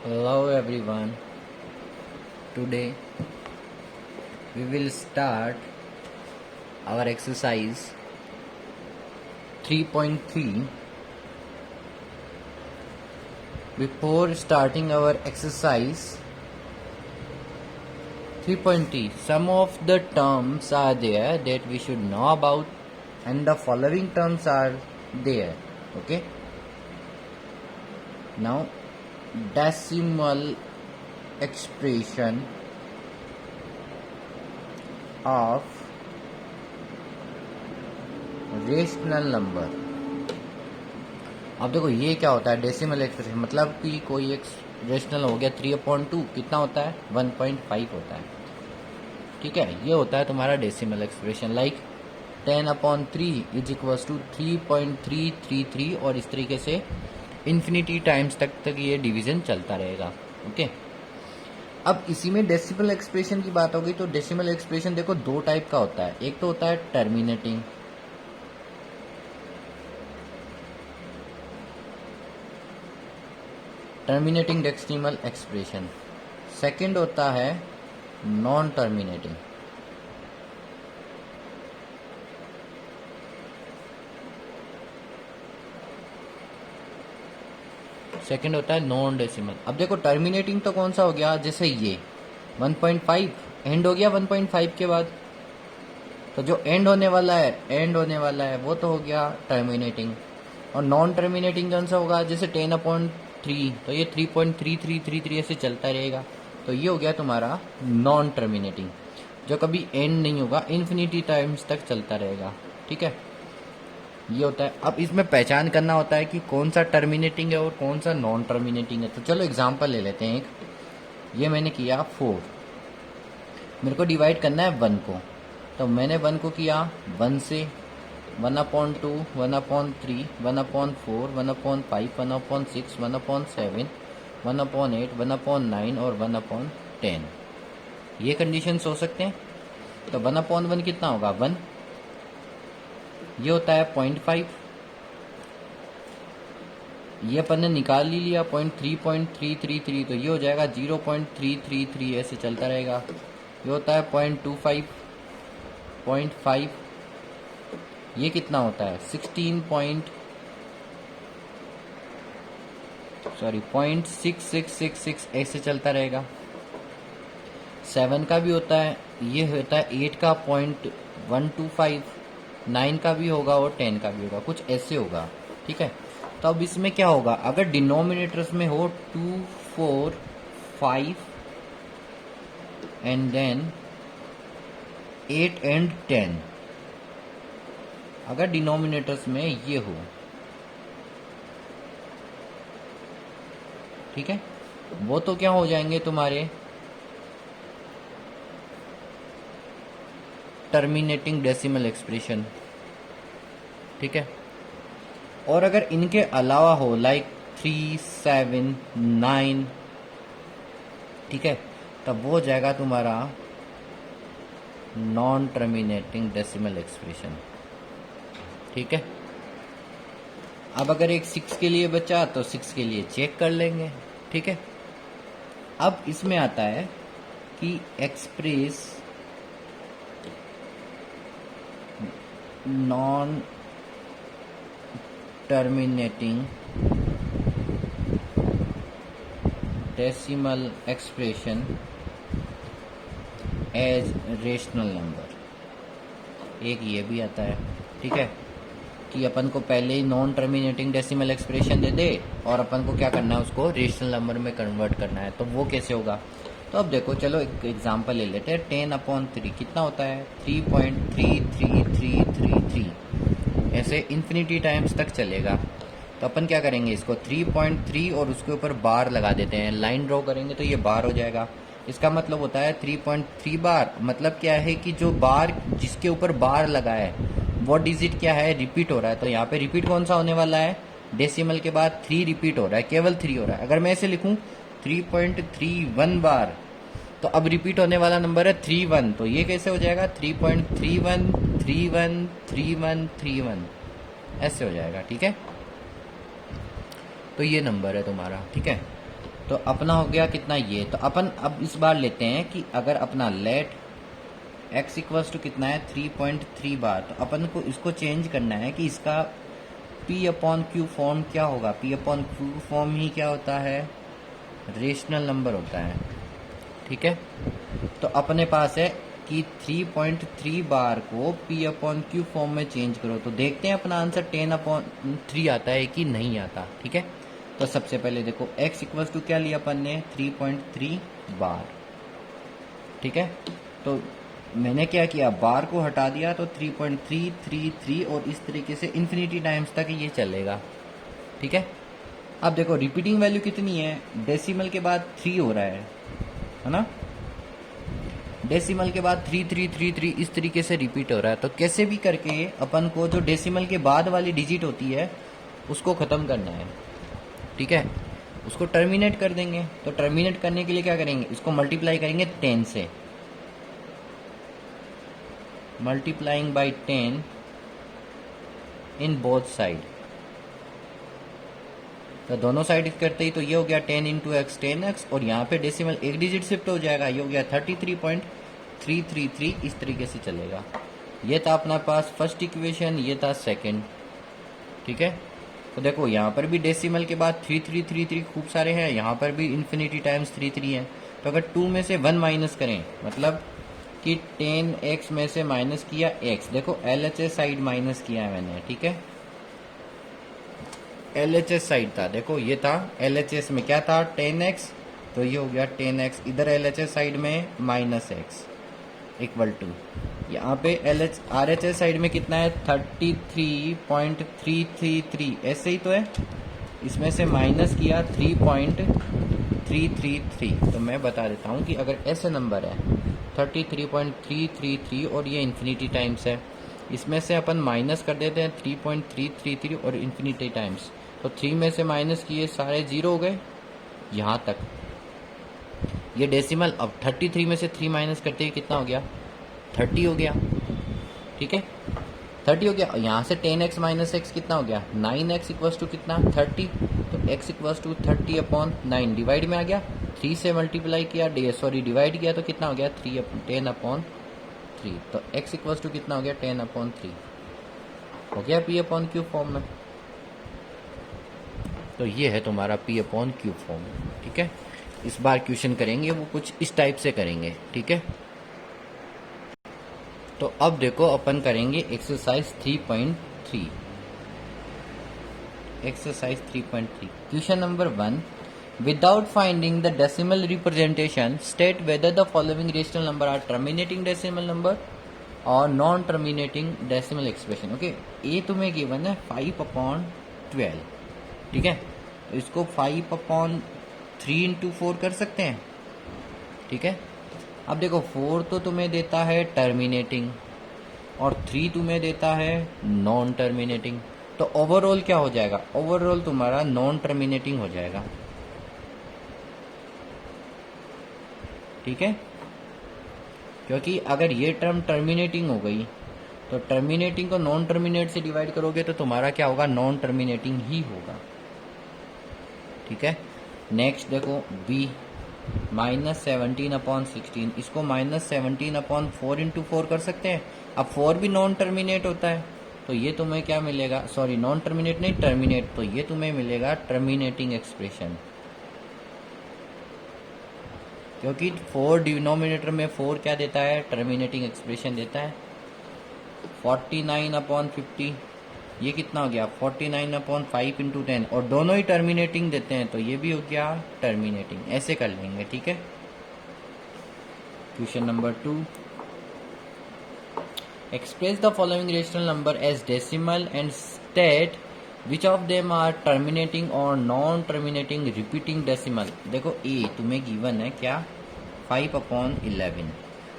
Hello everyone. Today we will start our exercise 3.3. Before starting our exercise 3.3, some of the terms are there that we should know about, and the following terms are there. Okay. Now, decimal expression of rational number. अब देखो ये क्या होता है decimal expression, मतलब कि कोई एक रेशनल हो गया 3/2 कितना होता है 1.5 होता है. ठीक है, ये होता है तुम्हारा decimal expression. Like 10/3 is equal to 3.333 और इस तरीके से इन्फिनिटी टाइम्स तक ये डिवीजन चलता रहेगा. ओके. अब इसी में डेसिमल एक्सप्रेशन की बात होगी तो डेसिमल एक्सप्रेशन देखो दो टाइप का होता है. एक तो होता है टर्मिनेटिंग डेसिमल एक्सप्रेशन. सेकंड होता है नॉन टर्मिनेटिंग. सेकंड होता है नॉन डेसिमल. अब देखो टर्मिनेटिंग तो कौन सा हो गया, जैसे ये 1.5 एंड हो गया 1.5 के बाद, तो जो एंड होने वाला है वो तो हो गया टर्मिनेटिंग. और नॉन टर्मिनेटिंग कौन सा होगा, जैसे 10/3 तो ये 3.3333 ऐसे चलता रहेगा, तो ये हो गया तुम्हारा नॉन टर्मिनेटिंग, जो कभी एंड नहीं होगा, इन्फिनिटी टाइम्स तक चलता रहेगा. ठीक है, ये होता है. अब इसमें पहचान करना होता है कि कौन सा टर्मिनेटिंग है और कौन सा नॉन टर्मिनेटिंग है. तो चलो एग्जांपल ले लेते हैं. एक ये मैंने किया 4, मेरे को डिवाइड करना है 1 को, तो मैंने 1 को किया 1 से 1/2, 1/3, 1/4, 1/5, 1/6, 1/7, 1/8, 1/9 और 1/10. ये कंडीशंस हो सकते हैं. तो 1/1 कितना होगा 1, ये होता है 0.5, ये अपन ने निकाल ही लिया 0.333, तो ये हो जाएगा 0.333 ऐसे चलता रहेगा. ये होता है 0.25, 0.5, ये कितना होता है 0.6666 ऐसे चलता रहेगा. 7 का भी होता है, ये होता है 8 का 0.125, 9 का भी होगा और 10 का भी होगा, कुछ ऐसे होगा. ठीक है, तो अब इसमें क्या होगा, अगर डिनोमिनेटर्स में हो 2, 4, 5 एंड देन 8 एंड 10, अगर डिनोमिनेटर्स में ये हो, ठीक है, वो तो क्या हो जाएंगे तुम्हारे टर्मिनेटिंग डेसिमल एक्सप्रेशन. ठीक है, और अगर इनके अलावा हो लाइक 3, 7, 9, ठीक है, तब वो हो जाएगा तुम्हारा नॉन टर्मिनेटिंग डेसिमल एक्सप्रेशन. ठीक है, अब अगर एक 6 के लिए बचा तो 6 के लिए चेक कर लेंगे. ठीक है, अब इसमें आता है कि express non terminating decimal expression as rational number. एक ये भी आता है. ठीक है, कि अपन को पहले ही नॉन टर्मिनेटिंग डेसिमल एक्सप्रेशन दे दे और अपन को क्या करना है, उसको रेशनल नंबर में कन्वर्ट करना है. तो वो कैसे होगा, तो अब देखो चलो एक एग्जांपल ले लेते हैं. 10/3 कितना होता है 3.33333, ऐसे इन्फिनिटी टाइम्स तक चलेगा. तो अपन क्या करेंगे, इसको 3.3 और उसके ऊपर बार लगा देते हैं, लाइन ड्रॉ करेंगे तो ये बार हो जाएगा. इसका मतलब होता है 3.3 बार, मतलब क्या है कि जो बार जिसके ऊपर बार लगा है वो डिजिट क्या है रिपीट हो रहा है. तो यहाँ पे रिपीट कौन सा होने वाला है, डेसिमल के बाद 3 रिपीट हो रहा है, केवल 3 हो रहा है. अगर मैं ऐसे लिखूं 3.31 बार, तो अब रिपीट होने वाला नंबर है 31, तो ये कैसे हो जाएगा 3.31313131 ऐसे हो जाएगा. ठीक है, तो ये नंबर है तुम्हारा. ठीक है, तो अपना हो गया कितना ये। तो अपन अब इस बार लेते हैं कि अगर अपना लेट x इक्वल्स टू कितना है 3.3 बार, तो अपन को इसको चेंज करना है कि इसका p अपॉन क्यू फॉर्म क्या होगा। p अपॉन क्यू फॉर्म ही क्या होता है, रेशनल नंबर होता है। ठीक है, तो अपने पास है कि 3.3 बार को p अपॉन क्यू फॉर्म में चेंज करो, तो देखते हैं अपना आंसर 10/3 आता है कि नहीं आता। ठीक है, तो सबसे पहले देखो x इक्वल्स टू क्या लिया अपन ने 3.3 बार। ठीक है, तो मैंने क्या किया, बार को हटा दिया तो 3.333 और इस तरीके से इन्फिनिटी टाइम्स तक ये चलेगा। ठीक है, अब देखो रिपीटिंग वैल्यू कितनी है, डेसिमल के बाद 3 हो रहा है ना, डेसिमल के बाद 3333 इस तरीके से रिपीट हो रहा है। तो कैसे भी करके अपन को जो डेसिमल के बाद वाली डिजिट होती है उसको ख़त्म करना है। ठीक है, उसको टर्मिनेट कर देंगे। तो टर्मिनेट करने के लिए क्या करेंगे, इसको मल्टीप्लाई करेंगे 10 से, multiplying by 10 in both side. तो दोनों साइड करते ही तो ये हो गया 10 इंटू एक्स 10x, और यहाँ पे डेसिमल एक डिजिट शिफ्ट हो जाएगा, ये हो गया 33.333 इस तरीके से चलेगा। ये था अपना पास फर्स्ट इक्वेशन, ये था सेकंड। ठीक है, तो देखो यहाँ पर भी डेसिमल के बाद 3333 खूब सारे हैं, यहाँ पर भी इन्फिनिटी टाइम्स 33 है। तो अगर 2 में से 1 माइनस करें, मतलब कि 10x में से माइनस किया x, देखो LHS साइड माइनस किया है मैंने। ठीक है, LHS साइड था, देखो ये था LHS में क्या था 10x, तो ये हो गया 10x, इधर LHS साइड में माइनस x इक्वल टू, यहाँ पे RHS साइड में कितना है 33.333, ऐसे ही तो है, इसमें से माइनस किया 3.333। तो मैं बता देता हूँ कि अगर ऐसे नंबर है 33.333 और ये इन्फिनिटी टाइम्स है, इसमें से अपन माइनस कर देते हैं 3.333 और इन्फिनिटी टाइम्स, तो 3 में से माइनस किए सारे 0 हो गए यहाँ तक। ये डेसिमल, अब 33 में से 3 माइनस करते ही कितना हो गया 30 हो गया। ठीक है, 30 हो गया। यहाँ से 10x माइनस एक्स कितना हो गया 9x इक्वल्स टू कितना 30, तो x इक्वल्स टू 30/9 डिवाइड में आ गया, 3 से मल्टीप्लाई किया, डिवाइड किया तो कितना हो गया 10/3, तो x इक्वल्स टू कितना हो गया 10/3 हो गया p अपॉन क्यू फॉर्म में। तो ये है तुम्हारा p अपॉन क्यू फॉर्म। ठीक है, इस बार क्वेश्चन करेंगे वो कुछ इस टाइप से करेंगे। ठीक है, तो अब देखो अपन करेंगे exercise 3.3। Exercise 3.3 question number 1, without finding the decimal representation state whether the following rational number are terminating decimal number और non terminating decimal expression. Okay, ये तुम्हें गिवन है 5/12। ठीक है, तो इसको 5/3 इंटू 4 कर सकते हैं। ठीक है, अब देखो 4 तो तुम्हें देता है टर्मिनेटिंग और 3 तुम्हें देता है नॉन टर्मिनेटिंग, तो ओवरऑल क्या हो जाएगा, ओवरऑल तुम्हारा नॉन टर्मिनेटिंग हो जाएगा। ठीक है, क्योंकि अगर ये टर्म टर्मिनेटिंग हो गई तो टर्मिनेटिंग को नॉन टर्मिनेट से डिवाइड करोगे तो तुम्हारा क्या होगा, नॉन टर्मिनेटिंग ही होगा। ठीक है, नेक्स्ट देखो बी -17/16, इसको -17/4 इंटू 4 कर सकते हैं। अब 4 भी नॉन टर्मिनेट होता है, तो ये तुम्हें क्या मिलेगा, सॉरी नॉन टर्मिनेट नहीं टर्मिनेट, तो ये तुम्हें मिलेगा टर्मिनेटिंग एक्सप्रेशन, क्योंकि 4 डिनोमिनेटर में 4 क्या देता है, टर्मिनेटिंग एक्सप्रेशन देता है। 49/50 ये कितना हो गया 49/5 इंटू 10, और दोनों ही टर्मिनेटिंग देते हैं तो ये भी हो गया टर्मिनेटिंग। ऐसे कर लेंगे। ठीक है, question number 2, express the following rational number as decimal and state which of them are terminating और नॉन टर्मिनेटिंग रिपीटिंग डेसिमल। देखो ए तुम्हें गिवन है क्या 5/11,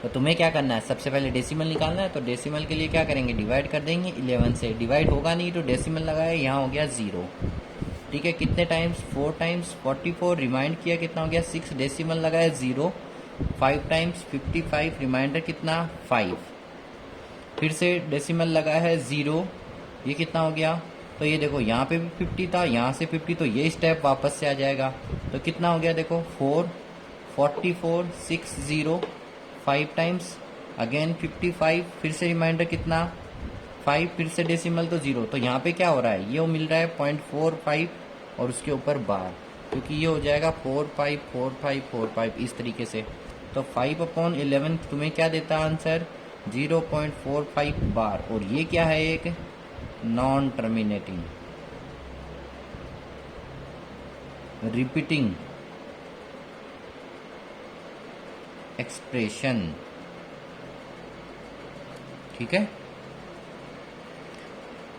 तो तुम्हें क्या करना है, सबसे पहले डेसिमल निकालना है। तो डेसिमल के लिए क्या करेंगे, डिवाइड कर देंगे 11 से, डिवाइड होगा नहीं तो डेसिमल लगाया, यहाँ हो गया 0। ठीक है, कितने टाइम्स 4 टाइम्स 44, रिमाइंड किया कितना हो गया 6, डेसिमल लगाया 0, 5 टाइम्स 55, रिमाइंडर कितना 5, फिर से डेसिमल लगाया है 0, ये कितना हो गया, तो ये देखो यहाँ पे भी 50 था, यहाँ से 50, तो ये स्टेप वापस से आ जाएगा। तो कितना हो गया देखो 4 44 6 0 5 टाइम्स अगेन 55 फिर से रिमाइंडर कितना 5 फिर से डेसिमल तो 0। तो यहाँ पे क्या हो रहा है ये मिल रहा है 0.45 और उसके ऊपर बार क्योंकि ये हो जाएगा 454545 इस तरीके से। तो 5/11 तुम्हें क्या देता आंसर 0.45 बार और ये क्या है एक नॉन टर्मिनेटिंग रिपीटिंग एक्सप्रेशन। ठीक है,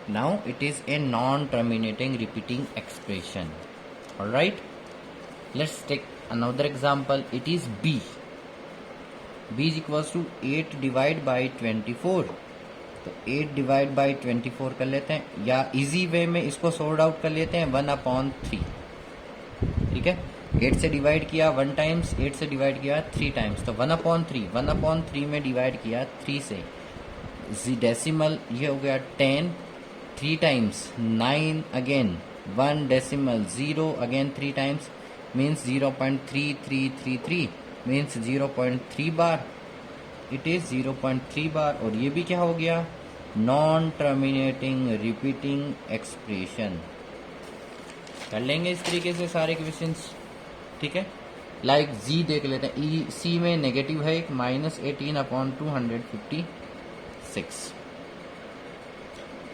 now it is a non-terminating repeating expression. All right, let's take another example. It is b is equals to 8 divided by 24। तो 8 डिवाइड बाई 24 कर लेते हैं या इजी वे में इसको सॉर्ट आउट कर लेते हैं 1/3। ठीक है, 8 से डिवाइड किया 1 टाइम्स, 8 से डिवाइड किया 3 टाइम्स, तो 1/3 में डिवाइड किया 3 से। डेसिमल ये हो गया 10, 3 times 9 again 1 decimal 0 again 3 times means 0.3333 means 0.3 bar. It is 0.3 बार और ये भी क्या हो गया नॉन टर्मिनेटिंग रिपीटिंग एक्सप्रेशन। कर लेंगे इस तरीके से सारे क्वेश्चंस। ठीक है, लाइक जी देख लेते हैं। ई सी में नेगेटिव है एक -18/256।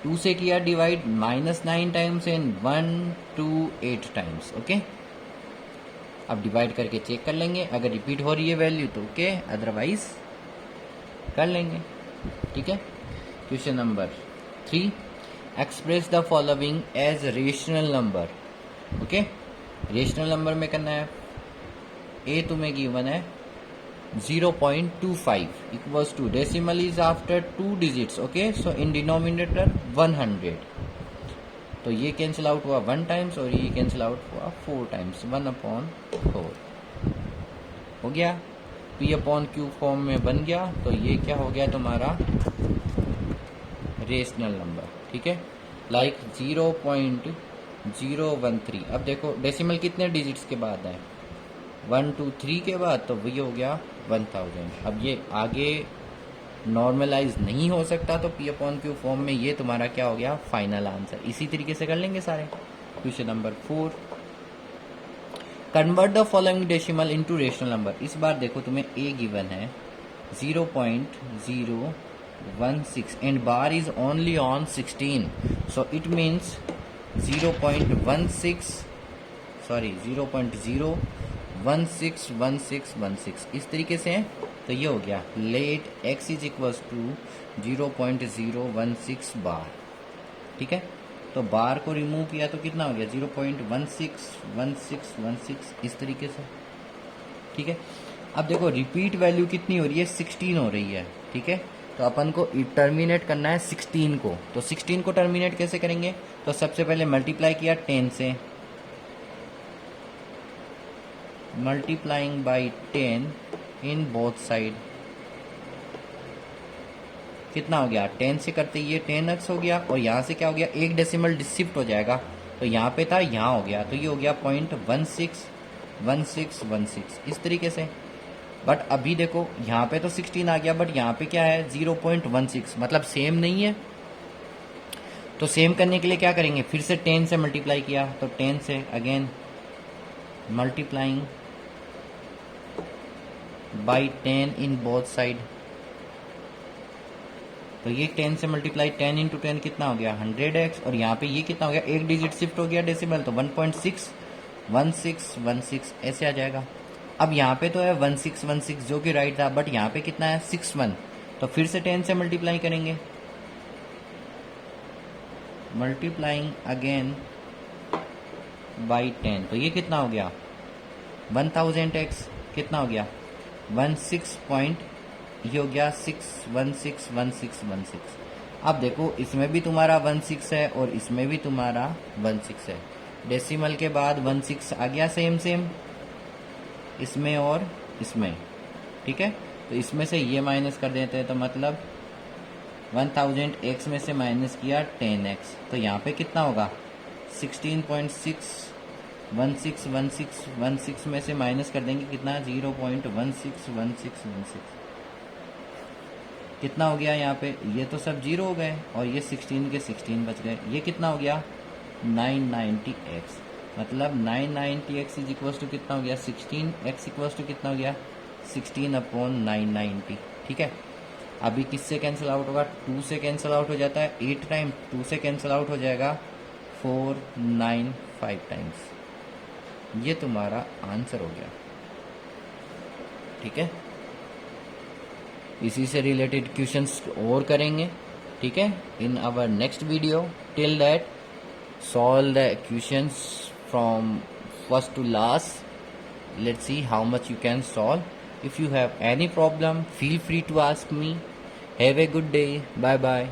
2 से किया divide -9 times and 1 2 8 times. Okay, अब डिवाइड करके चेक कर लेंगे, अगर रिपीट हो रही है वैल्यू तो ओके, अदरवाइज कर लेंगे। ठीक है, question number 3 express the following as rational number. Okay, rational number में करना है। ए तुम्हें गिवन है 0.25 equals to decimal is after 2 digits. Okay, so in denominator 100। तो ये कैंसिल आउट हुआ 1 टाइम्स और ये कैंसिल आउट हुआ 4 टाइम्स 1/4 हो गया। p/q फॉर्म में बन गया। तो ये क्या हो गया तुम्हारा रेशनल नंबर। ठीक है, लाइक 0.013। अब देखो डेसिमल कितने डिजिट्स के बाद है 1 2 3 के बाद, तो वही हो गया 1000। अब ये आगे नॉर्मलाइज नहीं हो सकता तो p/q फॉर्म में ये तुम्हारा क्या हो गया फाइनल आंसर। इसी तरीके से कर लेंगे सारे। Question number 4 convert the following decimal into rational number. इस बार देखो तुम्हें ए गिवन है 0.016 and bar is only on 16, so it means 0.1616 इस तरीके से है। तो ये हो गया let x is equals to 0.016 bar. ठीक है, तो बार को रिमूव किया तो कितना हो गया 0.161616 इस तरीके से। ठीक है, अब देखो रिपीट वैल्यू कितनी हो रही है 16 हो रही है। ठीक है, तो अपन को टर्मिनेट करना है 16 को। तो 16 को टर्मिनेट कैसे करेंगे, तो सबसे पहले मल्टीप्लाई किया 10 से, multiplying by 10 in both side कितना हो गया 10 से करते ये 10x हो गया और यहाँ से क्या हो गया एक डेसिमल शिफ्ट हो जाएगा। तो यहाँ पे था यहाँ हो गया, तो ये हो गया 0.161616 इस तरीके से। बट अभी देखो यहाँ पे तो 16 आ गया बट यहाँ पे क्या है 0.16 मतलब सेम नहीं है। तो सेम करने के लिए क्या करेंगे, फिर से 10 से मल्टीप्लाई किया तो 10 से again multiplying by 10 in both side. तो ये 10 से मल्टीप्लाई 10 इंटू 10 कितना हो गया 100x और यहाँ पे ये कितना हो गया एक डिजिट शिफ्ट हो गया डेसिमल, तो 1.61616 ऐसे आ जाएगा। अब यहाँ पे तो है 1616 जो कि राइट था बट यहाँ पे कितना है 61, तो फिर से 10 से मल्टीप्लाई करेंगे, मल्टीप्लाइंग अगेन बाई 10 तो ये कितना हो गया 1000x कितना हो गया 16 पॉइंट ये हो गया 6161616। अब देखो इसमें भी तुम्हारा 16 है और इसमें भी तुम्हारा 16 है। डेसिमल के बाद 16 आ गया सेम इसमें और इसमें। ठीक है, तो इसमें से ये माइनस कर देते हैं तो मतलब 1000x में से माइनस किया 10x तो यहाँ पे कितना होगा 16.6 161616 में से माइनस कर देंगे कितना 0.161616 कितना हो गया यहाँ पे, ये तो सब जीरो हो गए और ये 16 के 16 बच गए। ये कितना हो गया 990x, मतलब 990x इज इक्वल्स टू कितना हो गया 16x इक्वल्स टू कितना हो गया 16/990। ठीक है, अभी किससे कैंसिल आउट होगा, 2 से कैंसिल आउट हो जाता है 8 टाइम, 2 से कैंसिल आउट हो जाएगा 495 टाइम्स। ये तुम्हारा आंसर हो गया। ठीक है, इसी से रिलेटेड क्वेश्चंस और करेंगे। ठीक है, in our next video. Till that solve the equations from first to last. Let's see how much you can solve. If you have any problem, feel free to ask me. Have a good day. Bye bye.